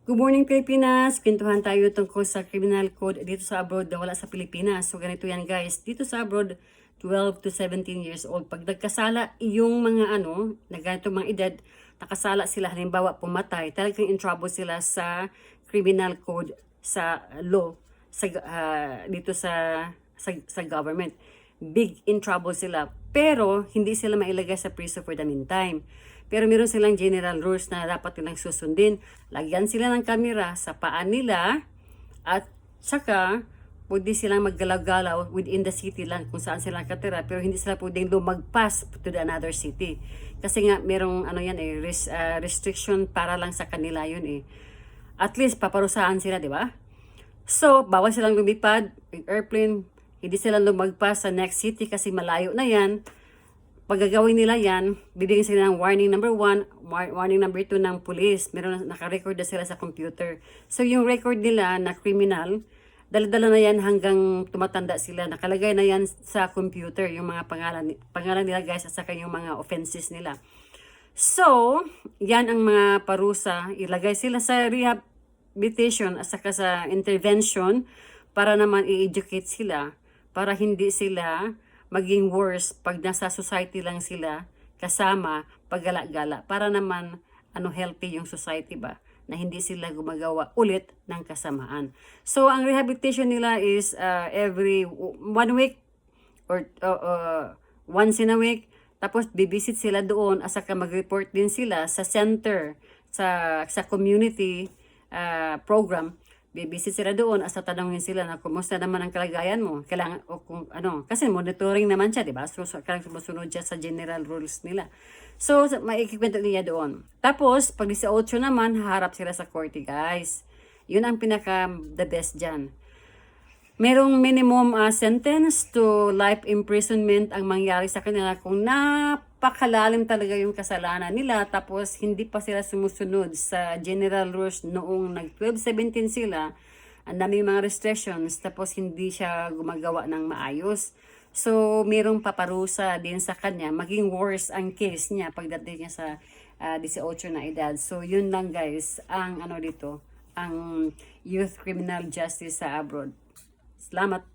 Good morning Pilipinas! Kwentuhan tayo tungkol sa criminal code dito sa abroad na wala sa Pilipinas. So ganito yan guys, dito sa abroad, 12 to 17 years old. Pag nagkasala yung mga na ganito mga edad, nakasala sila, halimbawa pumatay, talagang in trouble sila sa criminal code, sa law, sa, dito sa government. Big in trouble sila. Pero hindi sila mailagay sa prison for the meantime. Pero meron silang general rules na dapat nilang susundin. Lagyan sila ng kamera sa paa nila at saka pwede silang maggalaw-galaw within the city lang kung saan sila nakatira, pero hindi sila pwedeng lumagpas to the another city. Kasi nga merong restriction para lang sa kanila yun eh. At least paparusahan sila, di ba? So, bawal silang lumipad with airplane, hindi sila lumagpas sa next city kasi malayo na yan. Pag gagawin nila yan, bibigyan sila ng warning number 1, warning number 2 ng police. Meron naka-record na sila sa computer. So yung record nila na criminal, dala-dala na yan hanggang tumatanda sila. Nakalagay na yan sa computer, yung mga pangalan nila guys, at saka yung mga offenses nila. So, yan ang mga parusa. Ilagay sila sa rehabilitation at saka sa intervention para naman i-educate sila, para hindi sila maging worse pag nasa society lang sila kasama paggala-gala, para naman healthy yung society ba, na hindi sila gumagawa ulit ng kasamaan. So ang rehabilitation nila is every 1 week or once in a week, tapos bibisit sila doon at saka mag-report din sila sa center, sa community program. Bibisit sila doon at tatanungin sila na kumusta naman ang kalagayan mo. Kailangan, o kung kasi monitoring naman siya, di ba? So, kailangan sumusunod siya sa general rules nila. So, maikikwento niya doon. Tapos, pag 18 naman, haharap sila sa korte, guys. Yun ang the best dyan. Merong minimum sentence to life imprisonment ang mangyari sa kanila kung napakalalim talaga yung kasalanan nila, tapos hindi pa sila sumusunod sa general rules noong nag-12-17 sila. Ang dami mga restrictions, tapos hindi siya gumagawa ng maayos. So, merong paparusa din sa kanya. Maging worse ang case niya pagdating niya sa 18 na edad. So, yun lang guys, ang dito, ang youth criminal justice sa abroad. Salamat.